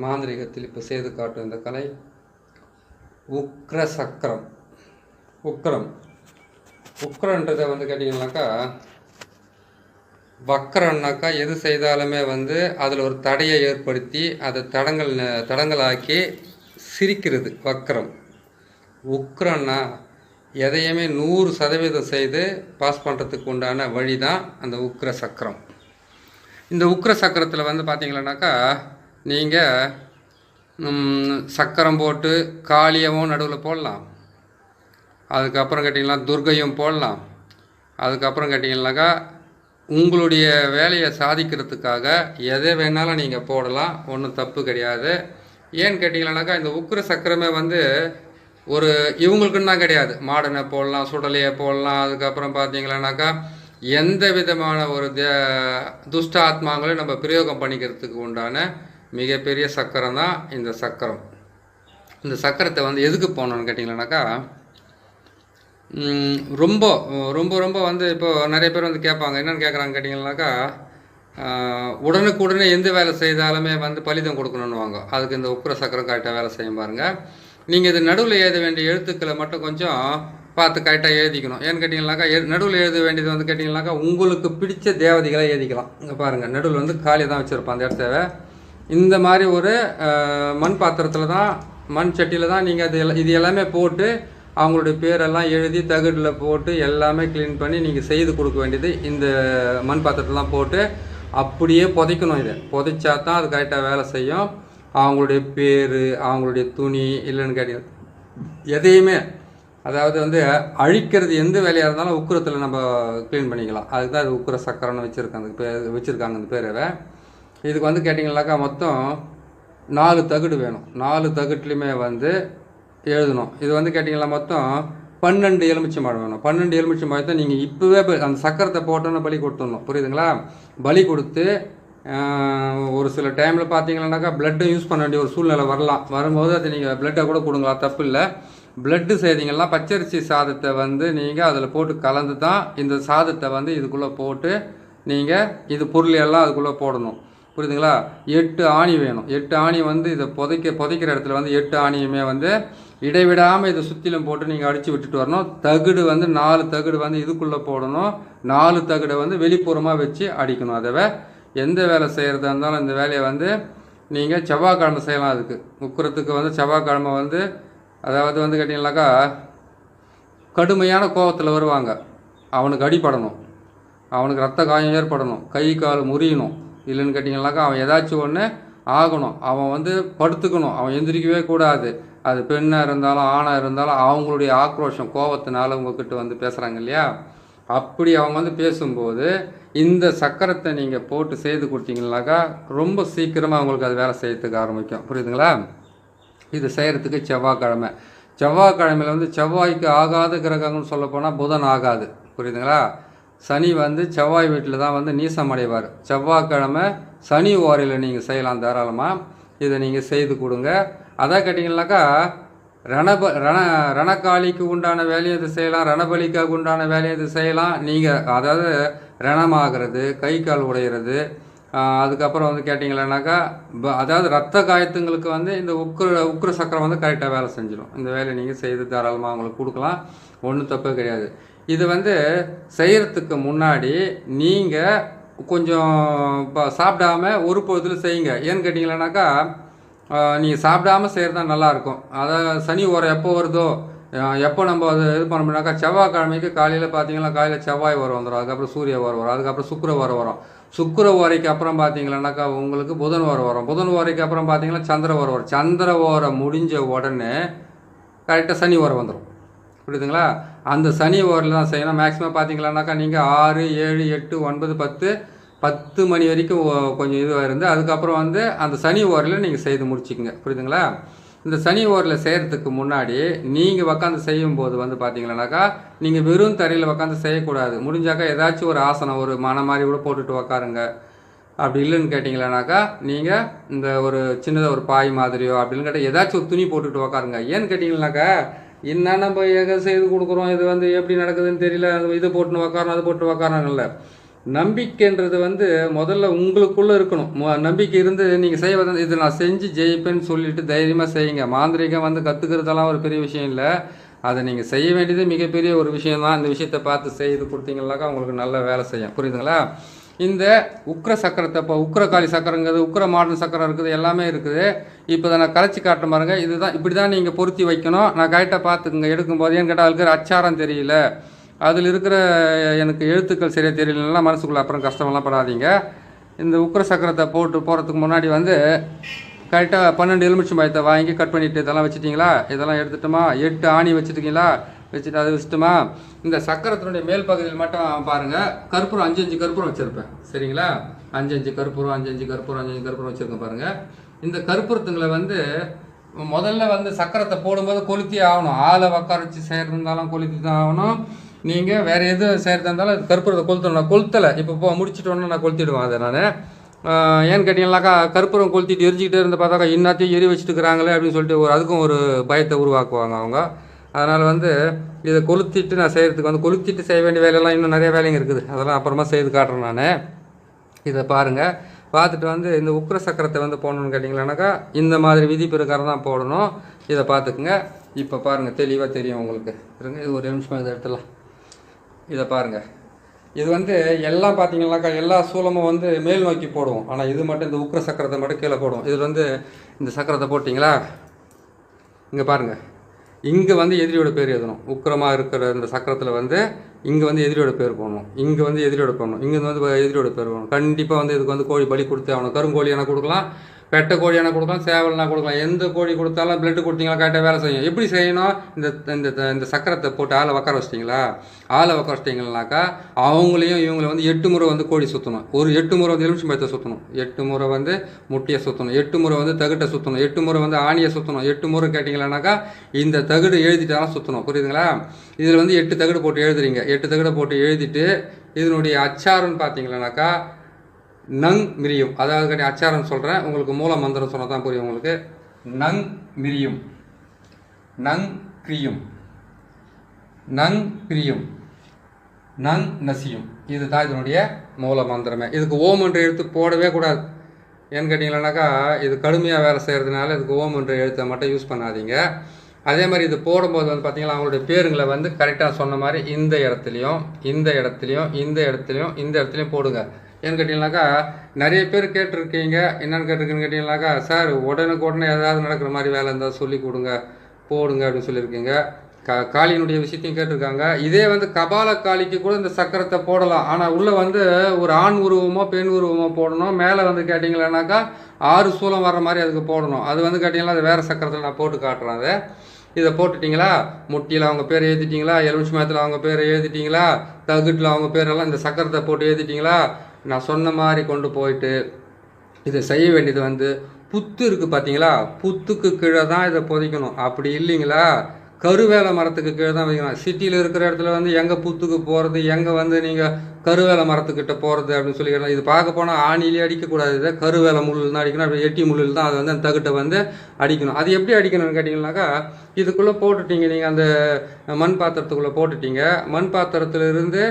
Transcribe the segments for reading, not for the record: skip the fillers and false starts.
மாந்திரிகத்தில் இப்போ செய்து காட்டும் இந்த கலை உக்ர சக்கரம். உக்ரன்றதை வந்து கேட்டிங்கனாக்கா, வக்கரம்னாக்கா எது செய்தாலுமே வந்து அதில் ஒரு தடையை ஏற்படுத்தி அதை தடங்களாக்கி சிரிக்கிறது வக்கரம். உக்ரன்னா எதையுமே 100% செய்து பாஸ் பண்ணுறதுக்கு உண்டான வழி தான் அந்த உக்ர சக்கரம். இந்த உக்ர சக்கரத்தில் வந்து பார்த்தீங்கன்னாக்கா, நீங்கள் சக்கரம் போட்டு காளியவும் நடுவில் போடலாம், அதுக்கப்புறம் கேட்டிங்கன்னா துர்கையும் போடலாம், அதுக்கப்புறம் கேட்டிங்கன்னாக்கா உங்களுடைய வேலையை சாதிக்கிறதுக்காக எதை வேணாலும் நீங்கள் போடலாம், ஒன்றும் தப்பு கிடையாது. ஏன்னு கேட்டிங்கன்னாக்கா, இந்த உக்ர சக்கரமே வந்து ஒரு இவங்களுக்குன்னு தான் கிடையாது. மாடனை போடலாம், சுடலையை போடலாம், அதுக்கப்புறம் பார்த்தீங்கன்னாக்கா எந்த விதமான ஒரு துஷ்ட ஆத்மாங்களையும் நம்ம பிரயோகம் பண்ணிக்கிறதுக்கு உண்டான மிகப்பெரிய சக்கரம் தான் இந்த சக்கரம். இந்த சக்கரத்தை வந்து எதுக்கு போகணுன்னு கேட்டிங்கன்னாக்கா, ரொம்ப ரொம்ப ரொம்ப வந்து இப்போது நிறைய பேர் வந்து கேட்பாங்க. என்னென்னு கேட்குறாங்க கேட்டிங்கன்னாக்கா, உடனுக்குடனே எந்த வேலை செய்தாலுமே வந்து பலிதம் கொடுக்கணுன்னுவாங்க. அதுக்கு இந்த உக்ர சக்கரம் கரெக்டாக வேலை செய்யும் பாருங்கள். நீங்கள் இது நடுவில் எழுத வேண்டிய எழுத்துக்களை மட்டும் கொஞ்சம் பார்த்து கரெக்டாக எழுதிக்கணும். ஏன்னு கேட்டிங்கனாக்கா, நடுவில் எழுத வேண்டியது வந்து கேட்டிங்கனாக்கா உங்களுக்கு பிடிச்ச தேவதைகளை எழுதிக்கலாம். இங்கே பாருங்கள், நடுவில் வந்து காலி தான் வச்சுருப்பான் அந்த இடத்த. இந்த மாதிரி ஒரு மண் பாத்திரத்தில் தான், மண் சட்டியில் தான் நீங்கள் இது எல்லாமே போட்டு அவங்களுடைய பேரெல்லாம் எழுதி தகடில் போட்டு எல்லாமே க்ளீன் பண்ணி நீங்கள் செய்து கொடுக்க வேண்டியது இந்த மண் பாத்திரத்தில் தான் போட்டு அப்படியே புதைக்கணும். இதை புதைச்சா தான் அது கரெக்டாக வேலை செய்யும். அவங்களுடைய பேர், அவங்களுடைய துணி இல்லைன்னு கேட்டீங்க எதையுமே, அதாவது வந்து அழிக்கிறது எந்த வேலையாக இருந்தாலும் உக்குரத்தில் நம்ம க்ளீன் பண்ணிக்கலாம். அதுக்கு தான் அது உக்குர சக்கரம்னு வச்சுருக்காங்க அந்த பேரை. இதுக்கு வந்து கேட்டிங்கனாக்கா மொத்தம் 4 தகடு வேணும். 4 தகட்டுலையுமே வந்து எழுதணும். இது வந்து கேட்டிங்கன்னா மொத்தம் 12 எலுமிச்சை மழை வேணும். 12 எலுமிச்சை மழை நீங்கள் இப்போவே அந்த சக்கரத்தை போட்டோன்னு பலி கொடுத்துடணும். புரியுதுங்களா? பலி கொடுத்து ஒரு சில டைமில் பார்த்தீங்கன்னாக்கா பிளட்டை யூஸ் பண்ண வேண்டிய ஒரு சூழ்நிலை வரும்போது அது நீங்கள் பிளட்டை கூட கொடுங்களா, தப்பு இல்லை. பிளட்டு செய்தீங்கன்னா பச்சரிசி சாதத்தை வந்து நீங்கள் அதில் போட்டு கலந்து தான் இந்த சாதத்தை வந்து இதுக்குள்ளே போட்டு நீங்கள் இது பொருள் எல்லாம் அதுக்குள்ளே போடணும். புரியுதுங்களா? 8 ஆணி வேணும். 8 ஆணி வந்து இதை புதைக்கிற இடத்துல வந்து 8 ஆணியுமே வந்து இடைவிடாமல் இதை சுற்றிலும் போட்டு நீங்கள் அடித்து விட்டுட்டு வரணும். தகுடு வந்து 4 தகுடு வந்து இதுக்குள்ளே போடணும். 4 தகுடை வந்து வெளிப்புறமாக வச்சு அடிக்கணும். அதை எந்த வேலை செய்கிறதா இருந்தாலும் இந்த வேலையை வந்து நீங்கள் செவ்வாய்க்கிழமை செய்யலாம். அதுக்கு உக்குரத்துக்கு வந்து செவ்வாய்க்கிழமை வந்து, அதாவது வந்து கேட்டிங்கனாக்கா கடுமையான கோபத்தில் வருவாங்க. அவனுக்கு அடிப்படணும், அவனுக்கு ரத்த காயம் ஏற்படணும், கை கால் முறியணும். இல்லைன்னு கேட்டிங்கனாக்கா அவன் ஏதாச்சும் ஒன்று ஆகணும். அவன் வந்து படுத்துக்கணும், அவன் எந்திரிக்கவே கூடாது. அது பெண்ணாக இருந்தாலும் ஆணாக இருந்தாலும் அவங்களுடைய ஆக்ரோஷம் கோபத்தினால உங்ககிட்ட வந்து பேசுகிறாங்க இல்லையா, அப்படி அவங்க வந்து பேசும்போது இந்த சக்கரத்தை நீங்கள் போட்டு செய்து கொடுத்தீங்கன்னாக்கா ரொம்ப சீக்கிரமாக அவங்களுக்கு அது வேலை செய்யறதுக்கு ஆரம்பிக்கும். புரியுதுங்களா? இது செய்கிறதுக்கு செவ்வாய்க்கிழமையில் வந்து செவ்வாய்க்கு ஆகாத கிரகங்கள்னு சொல்லப்போனால் புதன் ஆகாது. புரியுதுங்களா? சனி வந்து செவ்வாய் வீட்டில் தான் வந்து நீசம் அடைவார். செவ்வாய்க்கிழமை சனி ஓரையில் நீங்கள் செய்யலாம் தாராளமாக. இதை நீங்கள் செய்து கொடுங்க. அதான் கேட்டிங்கன்னாக்கா ரணகாளிக்கு உண்டான வேலையை இது செய்யலாம், ரணபலிக்காக உண்டான வேலையை இது செய்யலாம். நீங்கள் அதாவது ரணமாகிறது, கை கால் உடையிறது, அதுக்கப்புறம் வந்து கேட்டிங்கன்னாக்கா அதாவது ரத்த காயத்துங்களுக்கு வந்து இந்த உக்ர சக்கரம் வந்து கரெக்டாக வேலை செஞ்சிடும். இந்த வேலையை நீங்கள் செய்து தாராளமாக அவங்களுக்கு கொடுக்கலாம், ஒன்றும் தப்பே கிடையாது. இது வந்து செய்கிறதுக்கு முன்னாடி நீங்கள் கொஞ்சம் சாப்பிடாம ஒரு பொழுதுல செய்யுங்க. ஏன்னு கேட்டிங்கன்னாக்கா நீங்கள் சாப்பிடாமல் செய்கிறது தான் நல்லாயிருக்கும். அதாவது சனி ஓரம் எப்போ வருதோ, எப்போ நம்ம அது இது பண்ணோம்னாக்கா செவ்வாய்க்கிழமைக்கு காலையில் பார்த்தீங்கன்னா காலையில் செவ்வாய் ஓரம் வந்துடும், அதுக்கப்புறம் சூரிய ஓரம் வரும், அதுக்கப்புறம் சுக்கிர ஓரம் வரும். சுக்கிர ஓரைக்கு அப்புறம் பார்த்தீங்கன்னாக்கா உங்களுக்கு புதன் ஓரம் வரும். புதன் ஓரைக்கு அப்புறம் பார்த்தீங்கன்னா சந்திர ஓரம் வரும். சந்திர ஓரம் முடிஞ்ச உடனே கரெக்டாக சனி ஓரம் வந்துடும். புரியுதுங்களா? அந்த சனி ஓரில் தான் செய்யணும். மேக்ஸிமம் பார்த்தீங்கன்னாக்கா நீங்கள் 6, 7, 8, 9, 10 மணி வரைக்கும் கொஞ்சம் இதுவாக இருந்து அதுக்கப்புறம் வந்து அந்த சனி ஓரில் நீங்கள் செய்து முடிச்சிக்கங்க. புரியுதுங்களா? இந்த சனி ஓரில் செய்கிறதுக்கு முன்னாடி நீங்கள் உக்காந்து செய்யும்போது வந்து பார்த்தீங்கன்னாக்கா நீங்கள் வெறும் தரையில் உக்காந்து செய்யக்கூடாது. முடிஞ்சாக்கா ஏதாச்சும் ஒரு ஆசனம், ஒரு மன மாதிரி கூட போட்டுட்டு உக்காருங்க. அப்படி இல்லைன்னு கேட்டிங்களானாக்கா நீங்கள் இந்த ஒரு சின்னதாக ஒரு பாய் மாதிரியோ அப்படின்னு கேட்டால் ஏதாச்சும் ஒரு துணி போட்டுட்டு உக்காருங்க. ஏன்னு கேட்டிங்கன்னாக்கா என்ன நம்ம செய்து கொடுக்குறோம், இது வந்து எப்படி நடக்குதுன்னு தெரியல, இதை போட்டுன்னு உக்காரணும் அது போட்டு உக்காரணும் இல்லை. நம்பிக்கைன்றது வந்து முதல்ல உங்களுக்குள்ளே இருக்கணும். நம்பிக்கை இருந்து நீங்கள் செய்வது இது நான் செஞ்சு ஜெயிப்பேன்னு சொல்லிட்டு தைரியமாக செய்யுங்க. மாந்திரிகம் வந்து கற்றுக்கிறதெல்லாம் ஒரு பெரிய விஷயம் இல்லை. அதை நீங்கள் செய்ய வேண்டியது மிகப்பெரிய ஒரு விஷயம் தான். இந்த விஷயத்தை பார்த்து செய்து கொடுத்தீங்கன்னாக்கா உங்களுக்கு நல்ல வேலை செய்யும். புரியுதுங்களா? இந்த உக்ர சக்கரத்தை இப்போ உக்ரகாளி சக்கரங்கிறது, உக்ர மாடர்ன் சக்கரம் இருக்குது, எல்லாமே இருக்குது. இப்போ அதை நான் கரைச்சி காட்டுற பாருங்க. இதுதான் இப்படி தான் நீங்கள் பொருத்தி வைக்கணும். நான் கரெக்டாக பார்த்துக்குங்க. எடுக்கும்போது ஏன்னு கேட்டால் அதுக்கு அச்சாரம் தெரியல, அதில் இருக்கிற எனக்கு எழுத்துக்கள் சரியாக தெரியலன்னா மனசுக்குள்ளே அப்புறம் கஷ்டமெல்லாம் படாதீங்க. இந்த உக்ர சக்கரத்தை போட்டு போகிறதுக்கு முன்னாடி வந்து கரெக்டாக 12 எலுமிச்சம்பழத்தை வாங்கி கட் பண்ணிவிட்டு இதெல்லாம் வச்சுட்டிங்களா? இதெல்லாம் எடுத்துட்டோமா? 8 ஆணி வச்சுட்டிங்களா? வச்சுட்டு அதை வச்சுட்டோமா? இந்த சக்கரத்தினுடைய மேல் பகுதியில் மட்டும் பாருங்கள், கற்பூரம் 5 கற்பூரம் வச்சுருப்பேன். சரிங்களா? 5 கற்பூரம் 5 கற்பூரம் 5 கற்பூரம் வச்சுருக்கேன் பாருங்கள். இந்த கற்பூரத்துங்களை வந்து முதல்ல வந்து சக்கரத்தை போடும்போது கொளுத்தி ஆகணும். ஆளை உட்கார வச்சு செய்கிறதுனாலும் கொளுத்தி தான் ஆகணும். நீங்கள் வேறு எது செய்கிறதா இருந்தாலும் அது கற்பூரத்தை கொளுத்தணும். நான் கொளுத்தலை, இப்போ முடிச்சுட்டோன்னு நான் கொளுத்திடுவேன் அதை நான். ஏன்னு கேட்டிங்கனாக்கா கற்பூரம் கொளுத்திட்டு எரிஞ்சிக்கிட்டே இருந்து பார்த்தாக்கா இன்னத்தையும் எரி வச்சுட்டு இருக்கிறாங்களே அப்படின்னு சொல்லிட்டு அதுக்கும் ஒரு பயத்தை உருவாக்குவாங்க அவங்க. அதனால் வந்து இதை கொளுத்திட்டு நான் செய்கிறதுக்கு வந்து கொளுத்திட்டு செய்ய வேண்டிய வேலையெல்லாம் இன்னும் நிறைய வேலைங்க இருக்குது. அதெல்லாம் அப்புறமா செய்து காட்டுறேன் நான். இதை பாருங்கள். பார்த்துட்டு வந்து இந்த உக்ர சக்கரத்தை வந்து போடணும்னு கேட்டிங்களானாக்கா இந்த மாதிரி விதி பிரகாரம் தான் போடணும். இதை பார்த்துக்குங்க. இப்போ பாருங்கள், தெளிவாக தெரியும் உங்களுக்கு. இருங்க, இது ஒரு நிமிஷம் இதை எடுத்துலாம். இதை பாருங்கள். இது வந்து எல்லாம் பார்த்தீங்கன்னாக்கா எல்லா சூலமும் வந்து மேல் நோக்கி போடுவோம். ஆனால் இது மட்டும் இந்த உக்ர சக்கரத்தை மட்டும் கீழே போடுவோம். இதில் வந்து இந்த சக்கரத்தை போட்டிங்களா, இங்கே பாருங்கள், இங்கே வந்து எதிரியோட பேர் எழுதணும். உக்கிரமாக இருக்கிற இந்த சக்கரத்தில் வந்து இங்கே வந்து எதிரியோட பேர் போடணும், இங்கே வந்து எதிரியோட போடணும், இங்கே வந்து எதிரியோட பேர் போடணும். கண்டிப்பாக வந்து இதுக்கு வந்து கோழி பலி கொடுத்து அவனை கருங்கோழியான கொடுக்கலாம், பெட்டை கோழியான கொடுக்கலாம், சேவல்னா கொடுக்கலாம். எந்த கோழி கொடுத்தாலும் பிளட்டு கொடுத்தீங்களா கரெக்டாக வேலை செய்யும். எப்படி செய்யணும்? இந்த சக்கரத்தை போட்டு ஆளை உட்கார வச்சிட்டிங்களா? ஆளை உட்கார வச்சிட்டிங்கனாக்கா அவங்களையும் இவங்களை வந்து 8 முறை வந்து கோழி சுற்றணும். ஒரு 8 முறை வந்து எலுமிச்சம்பழத்தை சுற்றணும், 8 முறை வந்து முட்டையை சுற்றணும், 8 முறை வந்து தகுட்டை சுற்றணும், 8 முறை வந்து ஆணியை சுற்றணும். 8 முறை கேட்டிங்களானாக்கா இந்த தகுடு எழுதிட்டாலும் சுற்றணும். புரியுதுங்களா? இதில் வந்து 8 தகுடு போட்டு எழுதுறீங்க. 8 தகுடை போட்டு எழுதிட்டு இதனுடைய அச்சாரம்னு பார்த்தீங்களானாக்கா நங் மிரியும். அதாவது அச்சாரம் சொல்கிறேன், உங்களுக்கு மூல மந்திரம் சொன்னால் தான் புரியும் உங்களுக்கு. நங் மிரியும், நங் கிரியும், நங் பிரியும், நங் நசியும். இதுதான் இதனுடைய மூல மந்திரமே. இதுக்கு ஓம் என்ற எழுத்து போடவே கூடாது. ஏன்னு கேட்டிங்களானாக்கா இது கடுமையாக வேலை செய்கிறதுனால இதுக்கு ஓம் என்ற எழுத்தை மட்டும் யூஸ் பண்ணாதீங்க. அதே மாதிரி இது போடும்போது வந்து பார்த்தீங்கன்னா அவங்களுடைய பேருங்களை வந்து கரெக்டாக சொன்ன மாதிரி இந்த இடத்துலையும் இந்த இடத்துலையும் இந்த இடத்துலையும் இந்த இடத்துலையும் போடுங்க. ஏன்னு கேட்டிங்கனாக்கா நிறைய பேர் கேட்டிருக்கீங்க. என்னென்னு கேட்டிருக்குன்னு கேட்டிங்கனாக்கா, சார் உடனே ஏதாவது நடக்கிற மாதிரி வேலை இருந்தால் சொல்லி கொடுங்க போடுங்க அப்படின்னு சொல்லியிருக்கீங்க. காளியினுடைய விஷயத்தையும் கேட்டிருக்காங்க. இதே வந்து கபால காளிக்கு கூட இந்த சக்கரத்தை போடலாம். ஆனால் உள்ளே வந்து ஒரு ஆண் உருவமோ பெண் உருவமோ போடணும். மேலே வந்து கேட்டிங்களானாக்கா 6 சூலம் வர்ற மாதிரி அதுக்கு போடணும். அது வந்து கேட்டிங்கன்னா அது வேறு சக்கரத்தில் நான் போட்டு காட்டுறேன். அதை இதை போட்டுட்டிங்களா? முட்டியில் அவங்க பேர் எழுதிட்டிங்களா? எலுமிச்சம்பழத்தில் அவங்க பேரை எழுதிட்டிங்களா? தகுட்டில் அவங்க பேரெல்லாம் இந்த சக்கரத்தை போட்டு எழுதிட்டிங்களா? நான் சொன்ன மாதிரி கொண்டு போயிட்டு இதை செய்ய வேண்டியது வந்து புத்து இருக்குது பார்த்தீங்களா? புத்துக்கு கீழே தான் இதை புதைக்கணும். அப்படி இல்லைங்களா கருவேலை மரத்துக்கு கீழே தான் வைக்கணும். சிட்டியில் இருக்கிற இடத்துல வந்து எங்கே புத்துக்கு போகிறது, எங்கே வந்து நீங்கள் கருவேலை மரத்துக்கிட்ட போகிறது அப்படின்னு சொல்லிக்கலாம். இது பார்க்க போனால் ஆணிலே அடிக்கக்கூடாது. இதை கருவேலை முள்ளில் தான் அடிக்கணும். அப்படி எட்டி முள்ளில் தான் அது வந்து அந்த தகுட்டை வந்து அடிக்கணும். அது எப்படி அடிக்கணும்னு கேட்டிங்கனாக்கா இதுக்குள்ளே போட்டுட்டீங்க. நீங்கள் அந்த மண் பாத்திரத்துக்குள்ளே போட்டுட்டீங்க. மண் பாத்திரத்துலேருந்து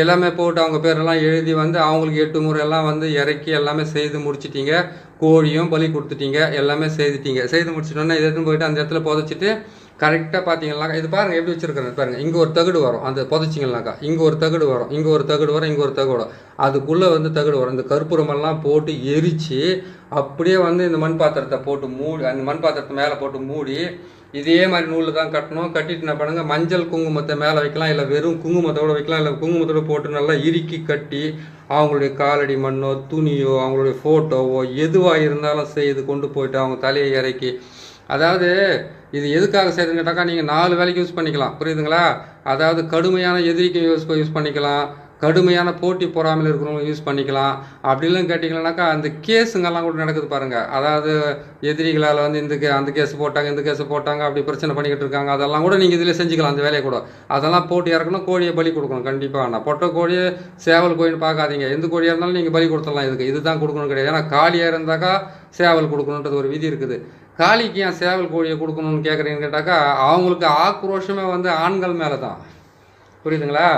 எல்லாமே போட்டு அவங்க பேரெல்லாம் எழுதி வந்து அவங்களுக்கு 8 முறையெல்லாம் வந்து இறக்கி எல்லாமே செய்து முடிச்சிட்டிங்க. கோழியும் பலி கொடுத்துட்டீங்க, எல்லாமே செய்துட்டீங்க. செய்து முடிச்சிட்டோன்னா இதை எடுத்துன்னு போயிட்டு அந்த இடத்துல புதைச்சிட்டு கரெக்டாக பார்த்தீங்கன்னாக்கா இது பாருங்கள் எப்படி வச்சுருக்கிறேன் பாருங்கள். இங்கே ஒரு தகுடு வரும், அந்த புதைச்சிங்கனாக்கா இங்கே ஒரு தகுடு வரும், இங்கே ஒரு தகுடு வரும், இங்கே ஒரு தகுடு வரும். அதுக்குள்ளே வந்து தகுடு வரும். இந்த கற்பூரமெல்லாம் போட்டு எரித்து அப்படியே வந்து இந்த மண் பாத்திரத்தை போட்டு மூடி, அந்த மண் பாத்திரத்தை மேலே போட்டு மூடி இதே மாதிரி நூலில் தான் கட்டணும். கட்டிட்டு என்ன பண்ணுங்க, மஞ்சள் குங்குமத்தை மேலே வைக்கலாம், இல்லை வெறும் குங்குமத்தோடு வைக்கலாம், இல்லை குங்குமத்தோடு போட்டு நல்லா இறுக்கி கட்டி அவங்களுடைய காலடி மண்ணோ துணியோ அவங்களுடைய ஃபோட்டோவோ எதுவாக இருந்தாலும் செய்து கொண்டு போயிட்டு அவங்க தலையை இறக்கி, அதாவது இது எதுக்காக செய்யுதுன்னு கேட்டாக்கா நீங்கள் 4 வேலைக்கு யூஸ் பண்ணிக்கலாம். புரியுதுங்களா? அதாவது கடுமையான எதிரிக்கு யூஸ் பண்ணிக்கலாம், கடுமையான போட்டி பொறாமல் இருக்கிறவங்க யூஸ் பண்ணிக்கலாம். அப்படிலாம் கேட்டிங்கன்னாக்கா அந்த கேஸுங்கெல்லாம் கூட நடக்குது பாருங்கள். அதாவது எதிரிகளால் வந்து அந்த கேஸ் போட்டாங்க, இந்த கேஸை போட்டாங்க, அப்படி பிரச்சனை பண்ணிக்கிட்டு இருக்காங்க. அதெல்லாம் கூட நீங்கள் இதில் செஞ்சுக்கலாம். அந்த வேலையை கூட அதெல்லாம் போட்டு இறக்கணும். கோழியை பலி கொடுக்கணும் கண்டிப்பாக. ஆனால் பொட்டை கோழியை சேவல் கோழின்னு பார்க்காதீங்க. எந்த கோழியாக இருந்தாலும் நீங்கள் பலி கொடுத்துடலாம். இதுதான் கொடுக்கணும் கிடையாது. ஏன்னா காளியாக இருந்தாக்கா சேவல் கொடுக்கணுன்றது ஒரு விதி இருக்குது. காளிக்கு ஏன் சேவல் கோழியை கொடுக்கணும்னு கேட்குறீங்கன்னு கேட்டாக்கா அவங்களுக்கு ஆக்ரோஷமே வந்து ஆண்கள் மேலே தான். புரியுதுங்களா?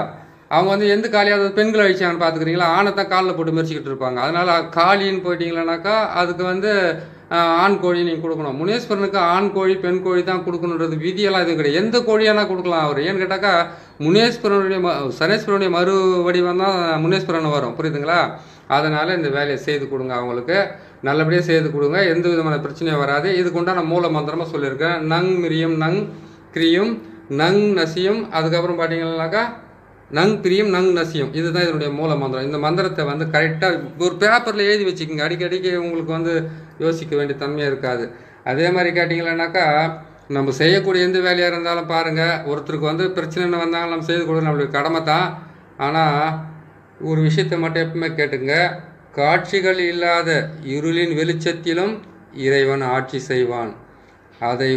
அவங்க வந்து எந்த காளியாவது பெண்கள் அழிச்சாங்கன்னு பார்த்துக்கிறீங்களா, ஆணை தான் காலில் போட்டு மெரிச்சிக்கிட்டு இருப்பாங்க. அதனால் காளின்னு போயிட்டீங்களானாக்கா அதுக்கு வந்து ஆண் கோழி நீங்கள் கொடுக்கணும். முனீஸ்வரனுக்கு ஆண் கோழி பெண் கோழி தான் கொடுக்கணுன்றது விதியெல்லாம் எதுவும் கிடையாது. எந்த கோழியானா கொடுக்கலாம் அவர். ஏன்னு கேட்டாக்கா முனீஸ்வரனுடைய சனீஸ்வரனுடைய மறு வடிவம் தான் முனீஸ்வரன் வரும், புரியுதுங்களா? அதனால் இந்த வேலையை செய்து கொடுங்க, அவங்களுக்கு நல்லபடியாக செய்து கொடுங்க, எந்த விதமான பிரச்சனையும் வராது. இதுக்கு உண்டான மூல மந்திரமாக சொல்லியிருக்கேன். நங் மிரியும் நங் கிரியும் நங் நசியும், அதுக்கப்புறம் பார்த்தீங்கன்னாக்கா நங் பிரியும் நங் நசியும், இதுதான் இதனுடைய மூல மந்திரம். இந்த மந்திரத்தை வந்து கரெக்டாக ஒரு பேப்பரில் எழுதி வச்சுக்கோங்க. அடிக்கடிக்கு உங்களுக்கு வந்து யோசிக்க வேண்டிய தன்மையாக இருக்காது. அதே மாதிரி கேட்டிங்களேனாக்கா நம்ம செய்யக்கூடிய எந்த வேலையாக இருந்தாலும் பாருங்கள், ஒருத்தருக்கு வந்து பிரச்சனைன்னு வந்தாலும் நம்ம செய்து கொடுக்க நம்மளுடைய கடமை தான். ஆனால் ஒரு விஷயத்தை மட்டும் எப்பவுமே கேட்டுங்க, காட்சிகள் இல்லாத இருளின் வெளிச்சத்திலும் இறைவன் ஆட்சி செய்வான். அதை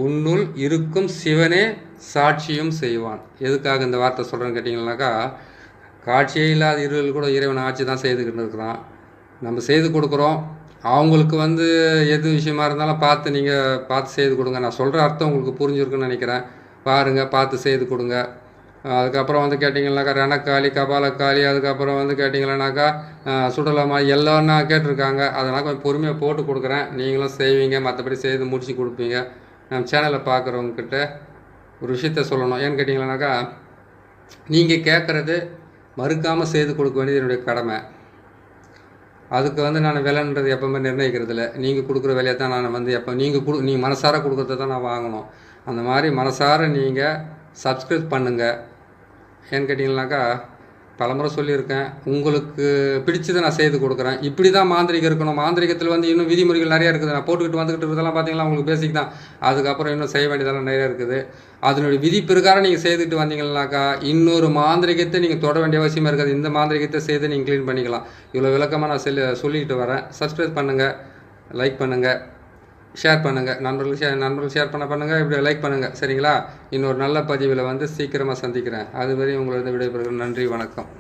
உன்னுள் இருக்கும் சிவனே சாட்சியும் செய்வான். எதுக்காக இந்த வார்த்தை சொல்கிறேன்னு கேட்டிங்கன்னாக்கா, காட்சியே இல்லாத இருளில் கூட இறைவன் ஆட்சி தான் செய்துக்கிட்டு இருக்கிறான். நம்ம செய்து கொடுக்குறோம். அவங்களுக்கு வந்து எது விஷயமா இருந்தாலும் பார்த்து செய்து கொடுங்க. நான் சொல்கிற அர்த்தம் உங்களுக்கு புரிஞ்சிருக்குன்னு நினைக்கிறேன். பாருங்கள், பார்த்து செய்து கொடுங்க. அதுக்கப்புறம் வந்து கேட்டிங்கன்னாக்கா ரணக்காளி கபாலக்காளி, அதுக்கப்புறம் வந்து கேட்டிங்கன்னாக்கா சுடலமா எல்லாம் கேட்டிருக்காங்க. அதெல்லாம் கொஞ்சம் பொறுமையாக போட்டு கொடுக்குறேன். நீங்களும் செய்வீங்க, மற்றபடி செய்து முடிச்சு கொடுப்பீங்க. நம்ம சேனலை பார்க்குறவங்கக்கிட்ட ஒரு விஷயத்த சொல்லணும். ஏன்னு கேட்டிங்கன்னாக்கா நீங்கள் கேட்குறது மறுக்காமல் செய்து கொடுக்க வேண்டியது என்னுடைய கடமை. அதுக்கு வந்து நான் விலைன்றது எப்போவுமே நிர்ணயிக்கிறதில்ல. நீங்கள் கொடுக்குற விலையை தான் நான் வந்து நீங்கள் மனசார கொடுக்குறத தான் நான் வாங்கணும். அந்த மாதிரி மனசார நீங்கள் சப்ஸ்கிரைப் பண்ணுங்கள். ஏன்னு கேட்டிங்கன்னாக்கா பலமுறை சொல்லியிருக்கேன், உங்களுக்கு பிடிச்சதை நான் செய்து கொடுக்குறேன். இப்படி தான் மாந்திரிகம் இருக்கணும். மாந்திரிகத்தில் வந்து இன்னும் விதிமுறைகள் நிறையா இருக்குது. நான் போட்டுக்கிட்டு வந்துக்கிட்டு இருக்கிறதெல்லாம் பார்த்தீங்கன்னா உங்களுக்கு பேசிக் தான். அதுக்கப்புறம் இன்னும் செய்ய வேண்டியதெல்லாம் நிறையா இருக்குது. அதனுடைய விதி பிரகாரம் நீங்கள் செய்துக்கிட்டு வந்தீங்கன்னாக்கா இன்னொரு மாந்திரிகத்தை நீங்கள் தொட வேண்டிய அவசியமாக இருக்காது. இந்த மாந்திரிகத்தை செய்து நீங்கள் க்ளீன் பண்ணிக்கலாம். இவ்வளோ விளக்கமாக நான் சொல்லிக்கிட்டு வரேன். சப்ஸ்கிரைப் பண்ணுங்கள், லைக் பண்ணுங்கள், ஷேர் பண்ணுங்கள். நண்பர்கள் ஷேர் பண்ணுங்கள், இப்படி லைக் பண்ணுங்கள். சரிங்களா? இன்னொரு நல்ல பதிவில் வந்து சீக்கிரமாக சந்திக்கிறேன். அதுவரை உங்களது விடைபெறுகிறேன். நன்றி, வணக்கம்.